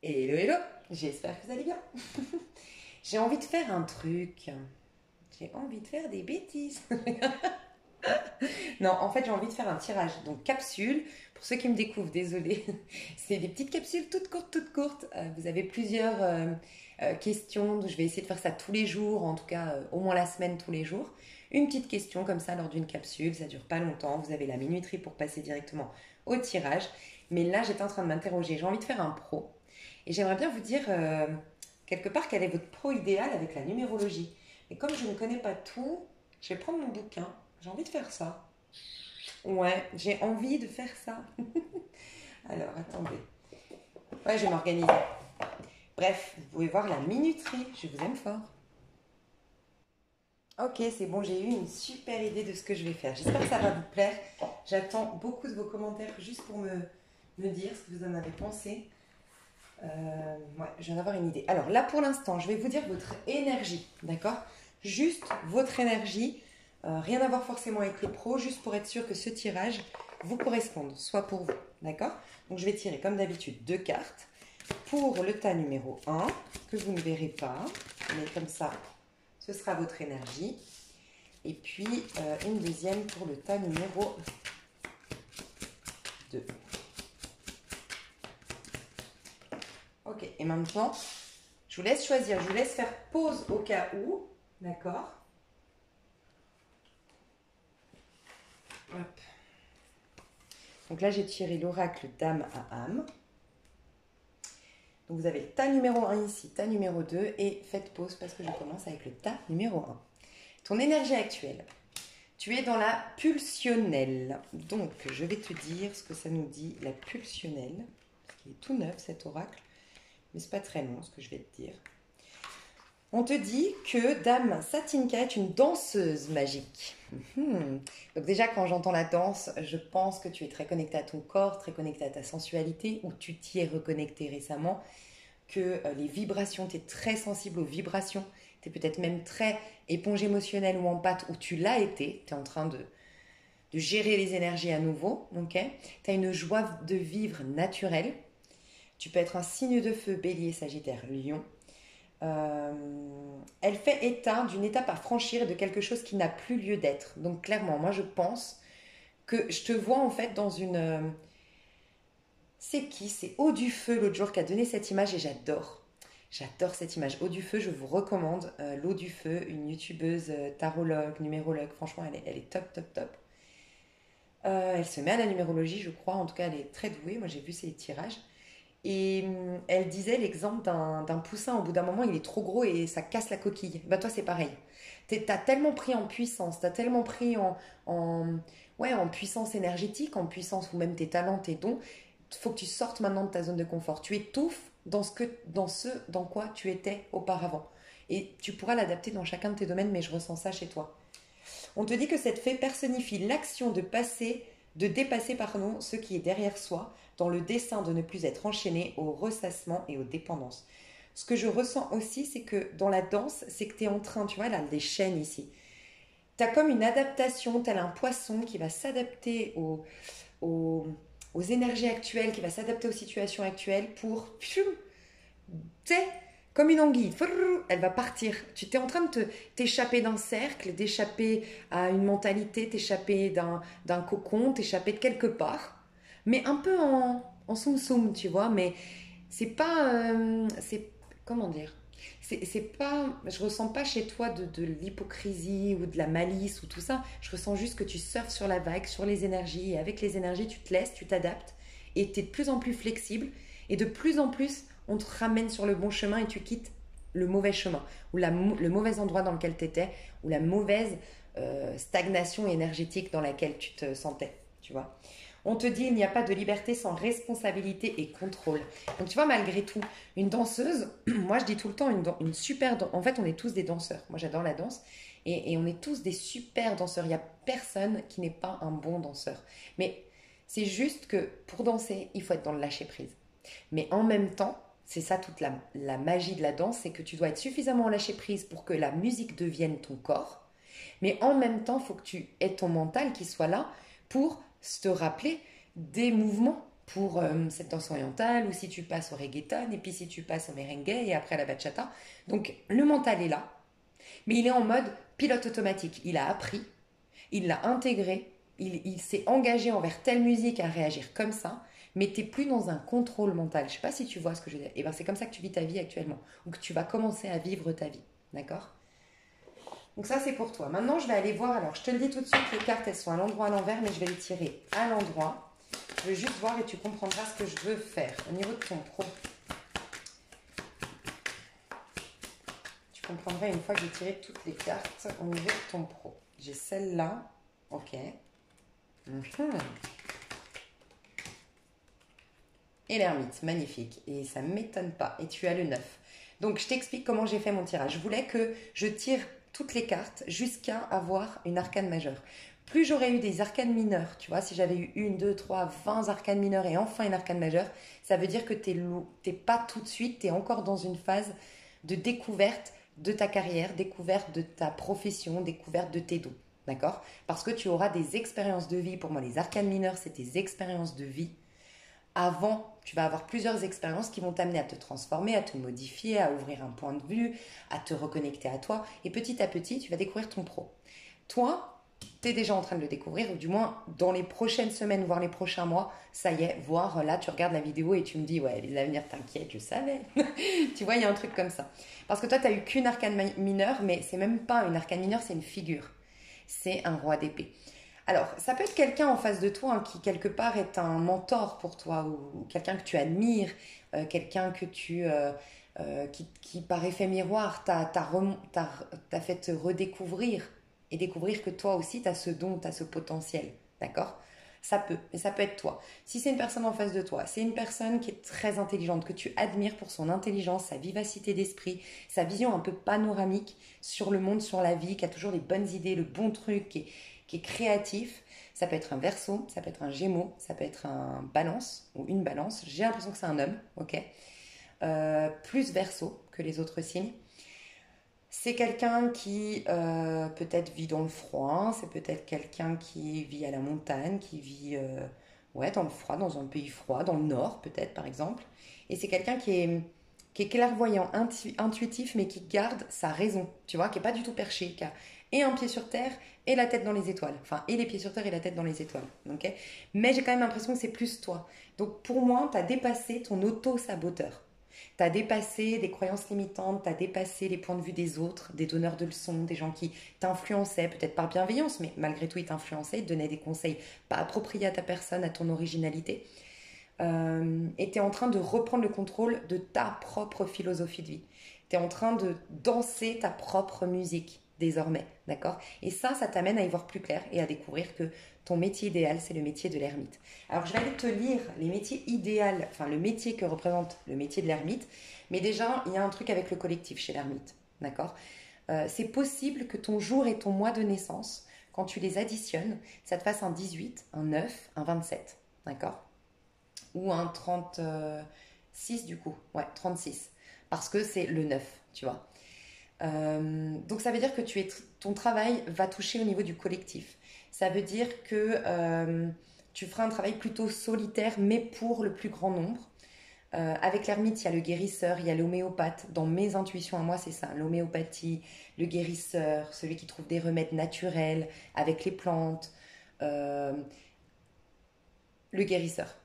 Hello, hello, j'espère que vous allez bien. J'ai envie de faire un truc. J'ai envie de faire des bêtises. Non, en fait, j'ai envie de faire un tirage. Donc, capsule. Pour ceux qui me découvrent, désolé. C'est des petites capsules toutes courtes, toutes courtes. Vous avez plusieurs questions. Je vais essayer de faire ça tous les jours, en tout cas au moins la semaine, tous les jours. Une petite question comme ça lors d'une capsule. Ça dure pas longtemps. Vous avez la minuterie pour passer directement au tirage. Mais là, j'étais en train de m'interroger. J'ai envie de faire un pro. Et j'aimerais bien vous dire quelque part quel est votre pro idéal avec la numérologie. Et comme je ne connais pas tout, je vais prendre mon bouquin. J'ai envie de faire ça. Ouais, j'ai envie de faire ça. Alors, attendez. Ouais, je vais m'organiser. Bref, vous pouvez voir la minuterie. Je vous aime fort. Ok, c'est bon, j'ai eu une super idée de ce que je vais faire. J'espère que ça va vous plaire. J'attends beaucoup de vos commentaires juste pour me dire ce que vous en avez pensé. Ouais, je viens d'avoir une idée. Alors là, pour l'instant, je vais vous dire votre énergie, d'accord? Juste votre énergie, rien à voir forcément avec le pro, juste pour être sûr que ce tirage vous corresponde, soit pour vous, d'accord? Donc je vais tirer comme d'habitude deux cartes pour le tas numéro 1, que vous ne verrez pas, mais comme ça, ce sera votre énergie. Et puis une deuxième pour le tas numéro 2. Ok, et maintenant, je vous laisse choisir. Je vous laisse faire pause au cas où. D'accord? Hop. Donc là, j'ai tiré l'oracle Dame à âme. Donc vous avez le tas numéro 1 ici, tas numéro 2. Et faites pause parce que je commence avec le tas numéro 1. Ton énergie actuelle. Tu es dans la pulsionnelle. Donc, je vais te dire ce que ça nous dit, la pulsionnelle. Il est tout neuf, cet oracle. Mais c'est pas très long ce que je vais te dire. On te dit que Dame Satinka est une danseuse magique. Donc déjà, quand j'entends la danse, je pense que tu es très connectée à ton corps, très connectée à ta sensualité, ou tu t'y es reconnectée récemment, que les vibrations, tu es très sensible aux vibrations, tu es peut-être même très éponge émotionnelle ou empathe, ou tu l'as été, tu es en train de gérer les énergies à nouveau, ok? Tu as une joie de vivre naturelle. Tu peux être un signe de feu, bélier, sagittaire, lion. Elle fait état d'une étape à franchir et de quelque chose qui n'a plus lieu d'être. Donc clairement, moi je pense que je te vois en fait dans une... c'est qui? C'est Eau du Feu l'autre jour qui a donné cette image et j'adore. J'adore cette image. Eau du Feu, je vous recommande. L'Eau du Feu, une youtubeuse, tarologue, numérologue. Franchement, elle est top, top, top. Elle se met à la numérologie, je crois. En tout cas, elle est très douée. Moi, j'ai vu ses tirages. Et elle disait l'exemple d'un poussin, au bout d'un moment, il est trop gros et ça casse la coquille. Bah toi, c'est pareil. T'as tellement pris en puissance, t'as tellement pris ouais, en puissance énergétique, en puissance ou même tes talents, tes dons. Il faut que tu sortes maintenant de ta zone de confort. Tu étouffes dans ce dans quoi tu étais auparavant. Et tu pourras l'adapter dans chacun de tes domaines, mais je ressens ça chez toi. On te dit que cette fée personnifie l'action de dépasser pardon, ce qui est derrière soi, dans le dessein de ne plus être enchaîné au ressassement et aux dépendances. Ce que je ressens aussi, c'est que dans la danse, c'est que tu es en train, tu vois, là, des chaînes ici. Tu as comme une adaptation, tel un poisson qui va s'adapter aux, aux énergies actuelles, qui va s'adapter aux situations actuelles pour, tu sais, comme une anguille, elle va partir. Tu es en train de t'échapper d'un cercle, d'échapper à une mentalité, t'échapper d'un cocon, t'échapper de quelque part, mais un peu en soum soum, tu vois. Mais c'est pas, c'est comment dire, c'est pas, je ressens pas chez toi de l'hypocrisie ou de la malice ou tout ça. Je ressens juste que tu surfes sur la vague, sur les énergies, et avec les énergies, tu te laisses, tu t'adaptes, et tu es de plus en plus flexible, et de plus en plus on te ramène sur le bon chemin et tu quittes le mauvais chemin, ou le mauvais endroit dans lequel tu étais, ou la mauvaise stagnation énergétique dans laquelle tu te sentais, tu vois. On te dit il n'y a pas de liberté sans responsabilité et contrôle. Donc tu vois, malgré tout, une danseuse, moi je dis tout le temps une super... En fait, on est tous des danseurs. Moi j'adore la danse. Et on est tous des super danseurs. Il n'y a personne qui n'est pas un bon danseur. Mais c'est juste que pour danser, il faut être dans le lâcher-prise. Mais en même temps, c'est ça toute la magie de la danse, c'est que tu dois être suffisamment lâché prise pour que la musique devienne ton corps, mais en même temps, il faut que tu aies ton mental qui soit là pour te rappeler des mouvements pour cette danse orientale, ou si tu passes au reggaeton, et puis si tu passes au merengue, et après à la bachata. Donc le mental est là, mais il est en mode pilote automatique. Il a appris, il l'a intégré, il s'est engagé envers telle musique à réagir comme ça, mais tu n'es plus dans un contrôle mental. Je ne sais pas si tu vois ce que je veux dire. Et ben c'est comme ça que tu vis ta vie actuellement, ou que tu vas commencer à vivre ta vie. D'accord? Donc ça c'est pour toi. Maintenant je vais aller voir, alors je te le dis tout de suite, les cartes elles sont à l'endroit à l'envers, mais je vais les tirer à l'endroit. Je vais juste voir et tu comprendras ce que je veux faire. Au niveau de ton pro, tu comprendras une fois que j'ai tiré toutes les cartes au niveau de ton pro. J'ai celle-là, ok. Et l'ermite, magnifique. Et ça ne m'étonne pas. Et tu as le 9. Donc je t'explique comment j'ai fait mon tirage. Je voulais que je tire toutes les cartes jusqu'à avoir une arcane majeure. Plus j'aurais eu des arcanes mineures, tu vois, si j'avais eu 1, 2, 3, 20 arcanes mineures et enfin une arcane majeure, ça veut dire que t'es pas tout de suite, tu es encore dans une phase de découverte de ta carrière, découverte de ta profession, découverte de tes dons. D'accord? Parce que tu auras des expériences de vie. Pour moi, les arcanes mineures, c'est tes expériences de vie. Avant, tu vas avoir plusieurs expériences qui vont t'amener à te transformer, à te modifier, à ouvrir un point de vue, à te reconnecter à toi. Et petit à petit, tu vas découvrir ton pro. Toi, tu es déjà en train de le découvrir, ou du moins dans les prochaines semaines, voire les prochains mois, ça y est, voire là, tu regardes la vidéo et tu me dis, ouais, les avenirs, t'inquiète, je savais. Tu vois, il y a un truc comme ça. Parce que toi, tu n'as eu qu'une arcane mineure, mais c'est même pas une arcane mineure, c'est une figure. C'est un roi d'épée. Alors, ça peut être quelqu'un en face de toi, hein, qui quelque part est un mentor pour toi, ou quelqu'un que tu admires, quelqu'un que qui par effet miroir t'a fait te redécouvrir et découvrir que toi aussi tu as ce don, tu as ce potentiel. D'accord? Ça peut, mais ça peut être toi. Si c'est une personne en face de toi, c'est une personne qui est très intelligente, que tu admires pour son intelligence, sa vivacité d'esprit, sa vision un peu panoramique sur le monde, sur la vie, qui a toujours les bonnes idées, le bon truc, qui est créatif. Ça peut être un Verseau, ça peut être un Gémeaux, ça peut être un Balance ou une Balance. J'ai l'impression que c'est un homme, ok. Plus Verseau que les autres signes. C'est quelqu'un qui peut-être vit dans le froid, c'est peut-être quelqu'un qui vit à la montagne, qui vit ouais, dans le froid, dans un pays froid, dans le nord peut-être par exemple. Et c'est quelqu'un qui est clairvoyant, intuitif, mais qui garde sa raison, tu vois, qui n'est pas du tout perché, qui a et un pied sur terre et la tête dans les étoiles. Enfin, et les pieds sur terre et la tête dans les étoiles. Ok. Mais j'ai quand même l'impression que c'est plus toi. Donc pour moi, tu as dépassé ton auto-saboteur. Tu as dépassé des croyances limitantes, tu as dépassé les points de vue des autres, des donneurs de leçons, des gens qui t'influençaient, peut-être par bienveillance, mais malgré tout ils t'influençaient, ils te donnaient des conseils pas appropriés à ta personne, à ton originalité. Et tu es en train de reprendre le contrôle de ta propre philosophie de vie. Tu es en train de danser ta propre musique désormais, d'accord? Et ça t'amène à y voir plus clair et à découvrir que ton métier idéal, c'est le métier de l'ermite. Alors, je vais aller te lire les métiers idéaux, enfin le métier que représente le métier de l'ermite, mais déjà, il y a un truc avec le collectif chez l'ermite, d'accord? C'est possible que ton jour et ton mois de naissance, quand tu les additionnes, ça te fasse un 18, un 9, un 27, d'accord? Ou un 36 du coup, ouais, 36, parce que c'est le 9, tu vois. Donc ça veut dire que ton travail va toucher au niveau du collectif. Ça veut dire que tu feras un travail plutôt solitaire, mais pour le plus grand nombre. Avec l'ermite, il y a le guérisseur, il y a l'homéopathe. Dans mes intuitions à moi, c'est ça, l'homéopathie, le guérisseur, celui qui trouve des remèdes naturels avec les plantes. Euh, le guérisseur.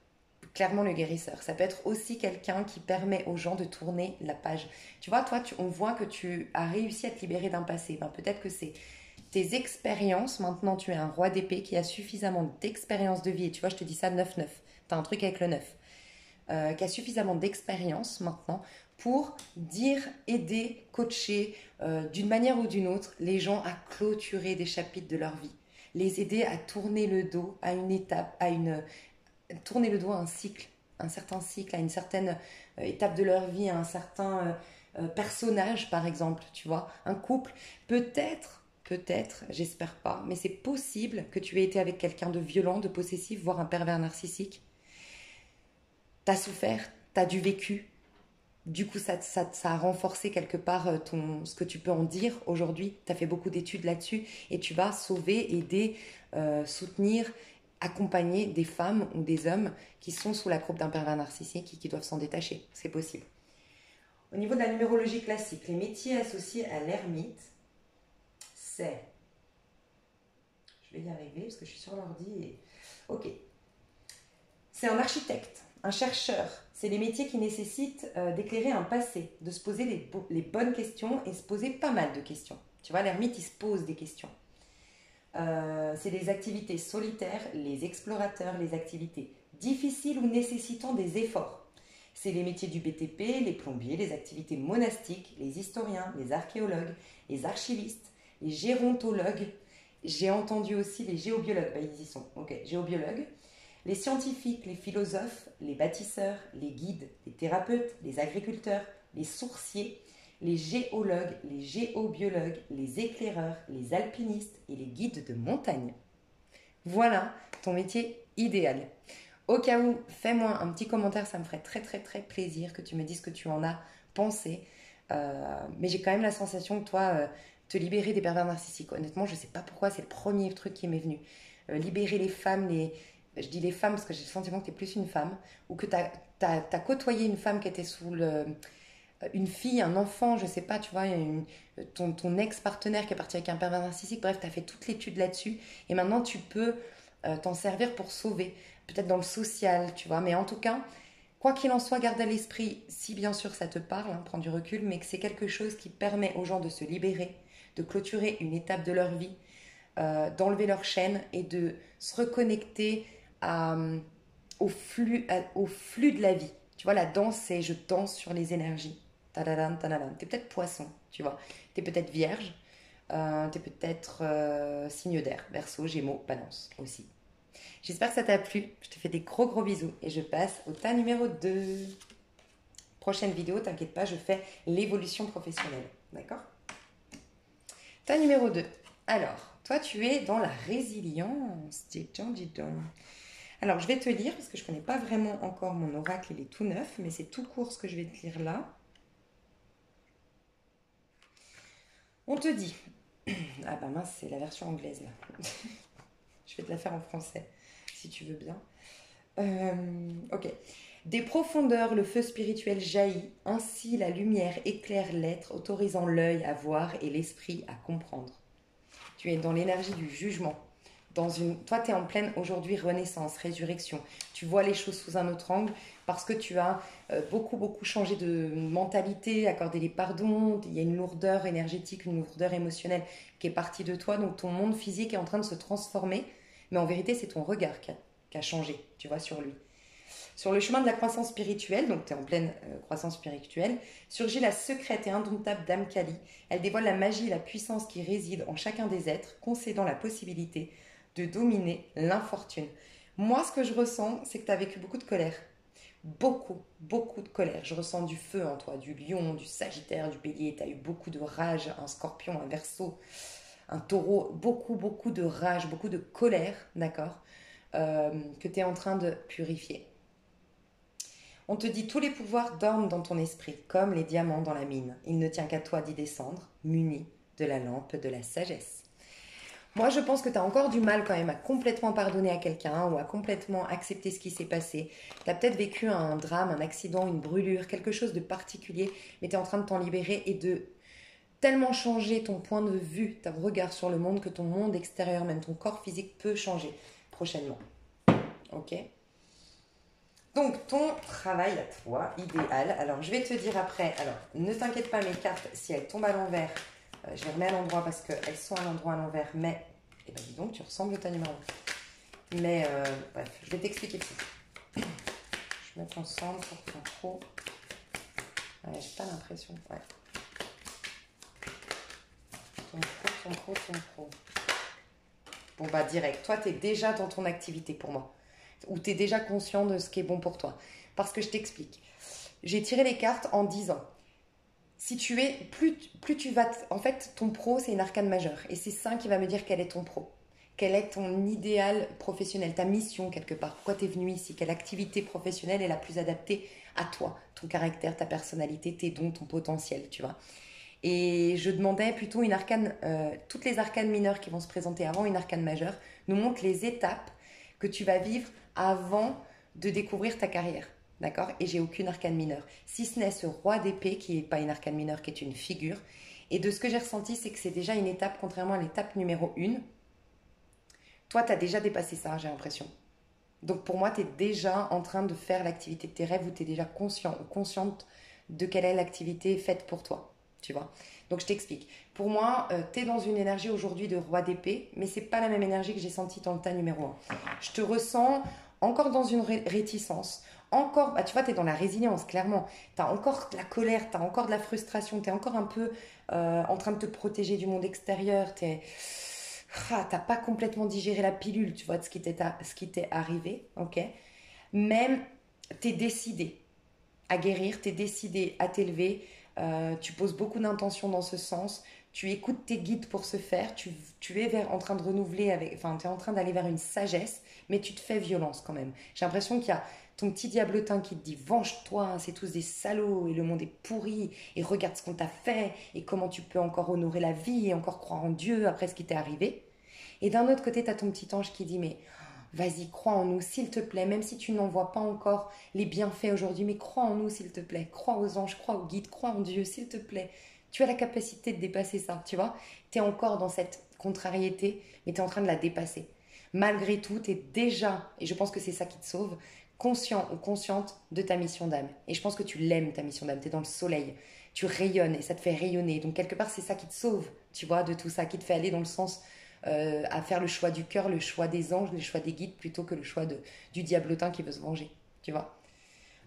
Clairement le guérisseur. Ça peut être aussi quelqu'un qui permet aux gens de tourner la page. Tu vois, toi, on voit que tu as réussi à te libérer d'un passé. Ben, peut-être que c'est tes expériences. Maintenant, tu es un roi d'épée qui a suffisamment d'expérience de vie. Et tu vois, je te dis ça 9-9. Tu as un truc avec le 9. Qui a suffisamment d'expérience maintenant pour dire, aider, coacher d'une manière ou d'une autre les gens à clôturer des chapitres de leur vie. Les aider à tourner le dos à une étape, tourner le dos à un cycle, un certain cycle, à une certaine étape de leur vie, à un certain personnage, par exemple, tu vois, un couple. Peut-être, j'espère pas, mais c'est possible que tu aies été avec quelqu'un de violent, de possessif, voire un pervers narcissique. T'as souffert, t'as du vécu. Du coup, ça a renforcé quelque part ce que tu peux en dire aujourd'hui. Tu as fait beaucoup d'études là-dessus et tu vas sauver, aider, soutenir accompagner des femmes ou des hommes qui sont sous la croupe d'un pervers narcissique et qui doivent s'en détacher. C'est possible. Au niveau de la numérologie classique, les métiers associés à l'ermite, c'est... Je vais y arriver parce que je suis sur l'ordi et... Ok. C'est un architecte, un chercheur. C'est les métiers qui nécessitent d'éclairer un passé, de se poser les bonnes questions et se poser pas mal de questions. Tu vois, l'ermite, il se pose des questions. C'est des activités solitaires, les explorateurs, les activités difficiles ou nécessitant des efforts. C'est les métiers du BTP, les plombiers, les activités monastiques, les historiens, les archéologues, les archivistes, les gérontologues. J'ai entendu aussi les géobiologues, ils y sont, ok, géobiologues. Les scientifiques, les philosophes, les bâtisseurs, les guides, les thérapeutes, les agriculteurs, les sourciers, les géologues, les géobiologues, les éclaireurs, les alpinistes et les guides de montagne. Voilà ton métier idéal. Au cas où, fais-moi un petit commentaire, ça me ferait très très très plaisir que tu me dises ce que tu en as pensé. Mais j'ai quand même la sensation que toi, te libérer des pervers narcissiques, honnêtement, je ne sais pas pourquoi, c'est le premier truc qui m'est venu. Libérer les femmes, je dis les femmes parce que j'ai le sentiment que tu es plus une femme, ou que tu as côtoyé une femme qui était sous une fille, un enfant, je sais pas, tu vois, ton ex-partenaire qui est parti avec un pervers narcissique, bref, tu as fait toute l'étude là-dessus, et maintenant tu peux t'en servir pour sauver, peut-être dans le social, tu vois, mais en tout cas, quoi qu'il en soit, garde à l'esprit, si bien sûr ça te parle, hein, prends du recul, mais que c'est quelque chose qui permet aux gens de se libérer, de clôturer une étape de leur vie, d'enlever leur chaîne et de se reconnecter au flux de la vie. Tu vois, la danse, c'est je danse sur les énergies. Tadadam, tadadam. T'es peut-être poisson, tu vois. T'es peut-être vierge, t'es peut-être signe d'air, Verseau, Gémeaux, Balance aussi. J'espère que ça t'a plu. Je te fais des gros gros bisous et je passe au tas numéro 2. Prochaine vidéo, t'inquiète pas, je fais l'évolution professionnelle. D'accord? Tas numéro 2. Alors, toi, tu es dans la résilience. Dis donc. Alors, je vais te lire, parce que je ne connais pas vraiment encore mon oracle, il est tout neuf, mais c'est tout court ce que je vais te lire là. On te dit... Ah bah mince, c'est la version anglaise là. Je vais te la faire en français, si tu veux bien. Ok. Des profondeurs, le feu spirituel jaillit, ainsi la lumière éclaire l'être, autorisant l'œil à voir et l'esprit à comprendre. Tu es dans l'énergie du jugement. Toi, tu es en pleine aujourd'hui renaissance, résurrection. Tu vois les choses sous un autre angle parce que tu as beaucoup changé de mentalité, accordé les pardons. Il y a une lourdeur énergétique, une lourdeur émotionnelle qui est partie de toi. Donc ton monde physique est en train de se transformer. Mais en vérité, c'est ton regard qui a changé, tu vois, sur lui. Sur le chemin de la croissance spirituelle, donc tu es en pleine croissance spirituelle, surgit la secrète et indomptable Dame Kali. Elle dévoile la magie et la puissance qui résident en chacun des êtres, concédant la possibilité de dominer l'infortune. Moi, ce que je ressens, c'est que tu as vécu beaucoup de colère. Beaucoup de colère. Je ressens du feu en toi, du lion, du sagittaire, du bélier. Tu as eu beaucoup de rage, un scorpion, un verseau, un taureau. Beaucoup de rage, beaucoup de colère, d'accord, que tu es en train de purifier. On te dit tous les pouvoirs dorment dans ton esprit, comme les diamants dans la mine. Il ne tient qu'à toi d'y descendre, muni de la lampe de la sagesse. Moi, je pense que tu as encore du mal quand même à complètement pardonner à quelqu'un ou à complètement accepter ce qui s'est passé. Tu as peut-être vécu un drame, un accident, une brûlure, quelque chose de particulier, mais tu es en train de t'en libérer et de tellement changer ton point de vue, ton regard sur le monde, que ton monde extérieur, même ton corps physique, peut changer prochainement. Ok ? Donc, ton travail à toi, idéal. Alors, je vais te dire après. Alors, ne t'inquiète pas, mes cartes, si elles tombent à l'envers, je les remets à l'endroit parce qu'elles sont à l'endroit à l'envers. Mais, eh ben, dis donc, tu ressembles au tas numéro 1. Mais, bref, je vais t'expliquer tout. Je vais mettre ensemble pour ton pro. Ouais, j'ai pas l'impression. Ouais. Ton pro. Bon, bah, direct. Toi, tu es déjà dans ton activité pour moi. Ou tu es déjà conscient de ce qui est bon pour toi. Parce que je t'explique. J'ai tiré les cartes en disant, si tu es, plus tu vas... En fait, ton pro, c'est une arcane majeure. Et c'est ça qui va me dire quel est ton pro. Quel est ton idéal professionnel, ta mission quelque part. Pourquoi tu es venu ici? Quelle activité professionnelle est la plus adaptée à toi? Ton caractère, ta personnalité, tes dons, ton potentiel, tu vois. Et je demandais plutôt une arcane... toutes les arcanes mineures qui vont se présenter avant une arcane majeure nous montrent les étapes que tu vas vivre avant de découvrir ta carrière. D'accord? Et j'ai aucune arcane mineure. Si ce n'est ce roi d'épée qui n'est pas une arcane mineure, qui est une figure. Et de ce que j'ai ressenti, c'est que c'est déjà une étape, contrairement à l'étape numéro 1. Toi, tu as déjà dépassé ça, j'ai l'impression. Donc pour moi, tu es déjà en train de faire l'activité de tes rêves ou tu es déjà conscient ou consciente de quelle est l'activité faite pour toi. Tu vois? Donc je t'explique. Pour moi, tu es dans une énergie aujourd'hui de roi d'épée, mais c'est pas la même énergie que j'ai sentie dans le tas numéro 1. Je te ressens encore dans une réticence. Encore, bah, tu vois, tu es dans la résilience, clairement. Tu as encore de la colère, tu as encore de la frustration, tu es encore un peu en train de te protéger du monde extérieur. T'as pas complètement digéré la pilule, tu vois, de ce qui t'est arrivé, ok? Même, t'es décidé à guérir, t'es décidé à t'élever, tu poses beaucoup d'intentions dans ce sens, tu écoutes tes guides pour ce faire, tu es en train de renouveler, enfin, tu es en train d'aller vers une sagesse, mais tu te fais violence quand même. J'ai l'impression qu'il y a ton petit diablotin qui te dit venge-toi, hein, c'est tous des salauds et le monde est pourri et regarde ce qu'on t'a fait et comment tu peux encore honorer la vie et encore croire en Dieu après ce qui t'est arrivé. Et d'un autre côté, tu as ton petit ange qui dit mais vas-y, crois en nous, s'il te plaît, même si tu n'en vois pas encore les bienfaits aujourd'hui, mais crois en nous, s'il te plaît. Crois aux anges, crois aux guides, crois en Dieu, s'il te plaît. Tu as la capacité de dépasser ça, tu vois. Tu es encore dans cette contrariété, mais tu es en train de la dépasser. Malgré tout, tu es déjà, et je pense que c'est ça qui te sauve, conscient ou consciente de ta mission d'âme. Et je pense que tu l'aimes, ta mission d'âme. Tu es dans le soleil. Tu rayonnes et ça te fait rayonner. Donc quelque part, c'est ça qui te sauve, tu vois, de tout ça, qui te fait aller dans le sens à faire le choix du cœur, le choix des anges, le choix des guides, plutôt que le choix du diablotin qui veut se venger, tu vois.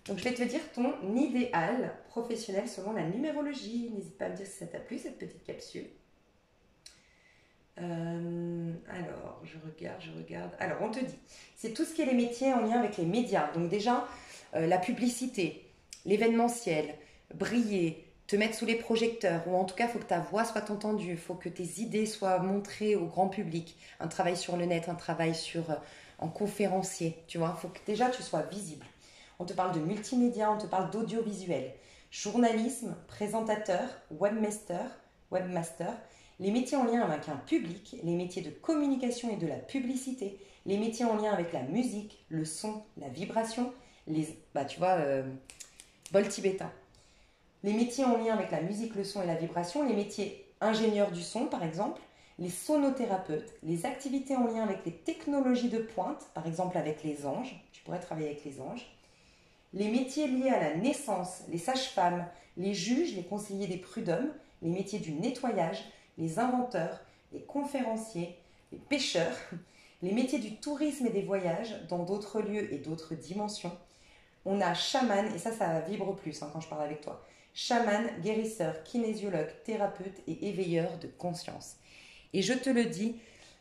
Donc je vais te dire ton idéal professionnel selon la numérologie. N'hésite pas à me dire si ça t'a plu cette petite capsule. Alors, je regarde. Alors, on te dit, c'est tout ce qui est les métiers en lien avec les médias. Donc déjà, la publicité, l'événementiel, briller, te mettre sous les projecteurs, ou en tout cas, il faut que ta voix soit entendue, il faut que tes idées soient montrées au grand public. Un travail sur le net, un travail en conférencier, tu vois. Il faut que déjà tu sois visible. On te parle de multimédia, on te parle d'audiovisuel, journalisme, présentateur, webmaster, les métiers en lien avec un public, les métiers de communication et de la publicité, les métiers en lien avec la musique, le son, la vibration, bol tibétain. Les métiers en lien avec la musique, le son et la vibration, les métiers ingénieurs du son par exemple, les sonothérapeutes, les activités en lien avec les technologies de pointe, par exemple avec les anges, tu pourrais travailler avec les anges, les métiers liés à la naissance, les sages-femmes, les juges, les conseillers des prud'hommes, les métiers du nettoyage, les inventeurs, les conférenciers, les pêcheurs, les métiers du tourisme et des voyages dans d'autres lieux et d'autres dimensions. On a chaman, et ça vibre plus quand je parle avec toi. Chaman, guérisseur, kinésiologue, thérapeute et éveilleur de conscience. Et je te le dis,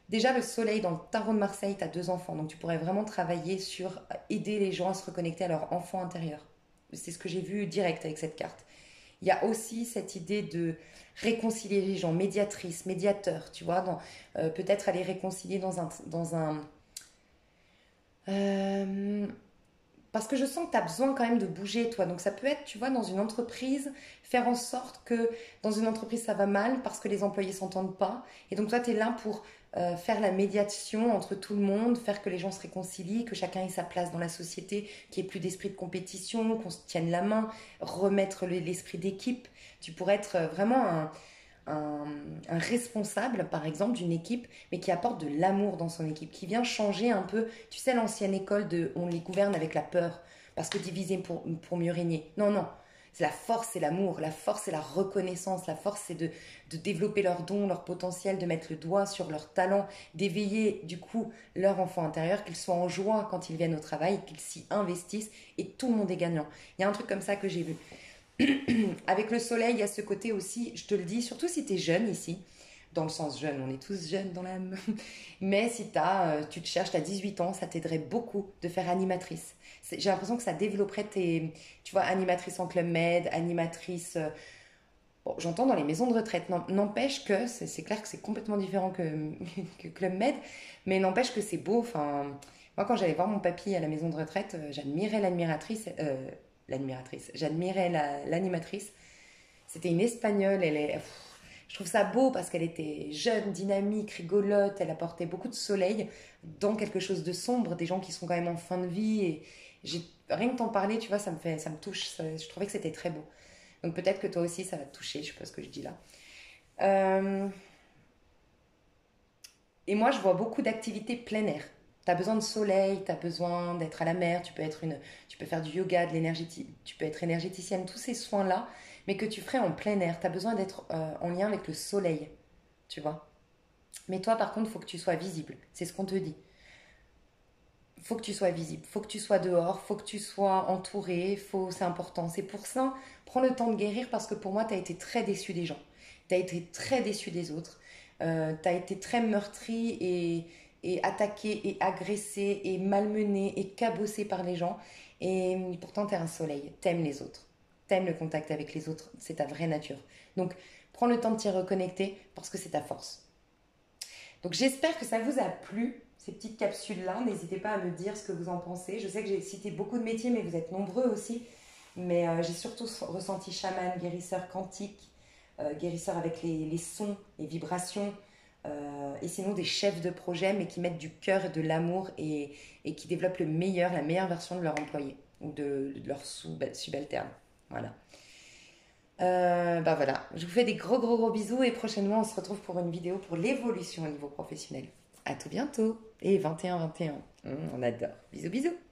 déjà le soleil dans le tarot de Marseille, tu as 2 enfants, donc tu pourrais vraiment travailler sur aider les gens à se reconnecter à leur enfant intérieur. C'est ce que j'ai vu direct avec cette carte. Il y a aussi cette idée de réconcilier les gens, médiatrice, médiateur, tu vois, peut-être aller réconcilier dans un parce que je sens que tu as besoin quand même de bouger, toi. Donc ça peut être, tu vois, dans une entreprise, faire en sorte que dans une entreprise, ça va mal parce que les employés ne s'entendent pas. Et donc toi, tu es là pour faire la médiation entre tout le monde, faire que les gens se réconcilient, que chacun ait sa place dans la société, qu'il n'y ait plus d'esprit de compétition, qu'on se tienne la main, remettre l'esprit d'équipe. Tu pourrais être vraiment un responsable, par exemple, d'une équipe, mais qui apporte de l'amour dans son équipe, qui vient changer un peu, tu sais, l'ancienne école de on les gouverne avec la peur, parce que diviser pour mieux régner. Non, non. C'est la force, c'est l'amour. La force, c'est la reconnaissance. La force, c'est de développer leurs dons, leur potentiel, de mettre le doigt sur leur talent, d'éveiller, du coup, leur enfant intérieur, qu'ils soient en joie quand ils viennent au travail, qu'ils s'y investissent, et tout le monde est gagnant. Il y a un truc comme ça que j'ai vu. Avec le soleil, il y a ce côté aussi, je te le dis, surtout si tu es jeune ici, dans le sens jeune, on est tous jeunes dans l'âme, mais si tu te cherches, tu as 18 ans, ça t'aiderait beaucoup de faire animatrice. J'ai l'impression que ça développerait tu vois, animatrice en Club Med, animatrice, bon, j'entends dans les maisons de retraite, n'empêche que, c'est clair que c'est complètement différent que Club Med, mais n'empêche que c'est beau, enfin, moi quand j'allais voir mon papy à la maison de retraite, j'admirais l'animatrice. C'était une Espagnole, Je trouve ça beau parce qu'elle était jeune, dynamique, rigolote, elle apportait beaucoup de soleil dans quelque chose de sombre, des gens qui sont quand même en fin de vie. Et rien que t'en parler, tu vois, ça me touche. Je trouvais que c'était très beau. Donc peut-être que toi aussi, ça va te toucher, je sais pas ce que je dis là. Euh, et moi, je vois beaucoup d'activités plein air. Tu as besoin de soleil, tu as besoin d'être à la mer, tu peux faire du yoga, de l'énergie, tu peux être énergéticienne, tous ces soins-là, mais que tu ferais en plein air. Tu as besoin d'être en lien avec le soleil, tu vois. Mais toi, par contre, il faut que tu sois visible. C'est ce qu'on te dit. Faut que tu sois visible, faut que tu sois dehors, faut que tu sois entouré, c'est important. C'est pour ça, prends le temps de guérir parce que pour moi, tu as été très déçu des gens. Tu as été très déçu des autres. Tu as été très meurtri et attaqué et agressé et malmené et cabossé par les gens. Et pourtant, tu es un soleil. T'aimes les autres. T'aimes le contact avec les autres. C'est ta vraie nature. Donc, prends le temps de t'y reconnecter parce que c'est ta force. Donc j'espère que ça vous a plu, ces petites capsules-là. N'hésitez pas à me dire ce que vous en pensez. Je sais que j'ai cité beaucoup de métiers, mais vous êtes nombreux aussi. Mais j'ai surtout ressenti chaman, guérisseur quantique, guérisseur avec les sons, les vibrations, et sinon des chefs de projet, mais qui mettent du cœur et de l'amour et qui développent la meilleure version de leur employé ou de leur subalterne. Voilà. Bah voilà, je vous fais des gros gros gros bisous et prochainement on se retrouve pour une vidéo pour l'évolution au niveau professionnel. À tout bientôt et 21-21. On adore. Bisous bisous.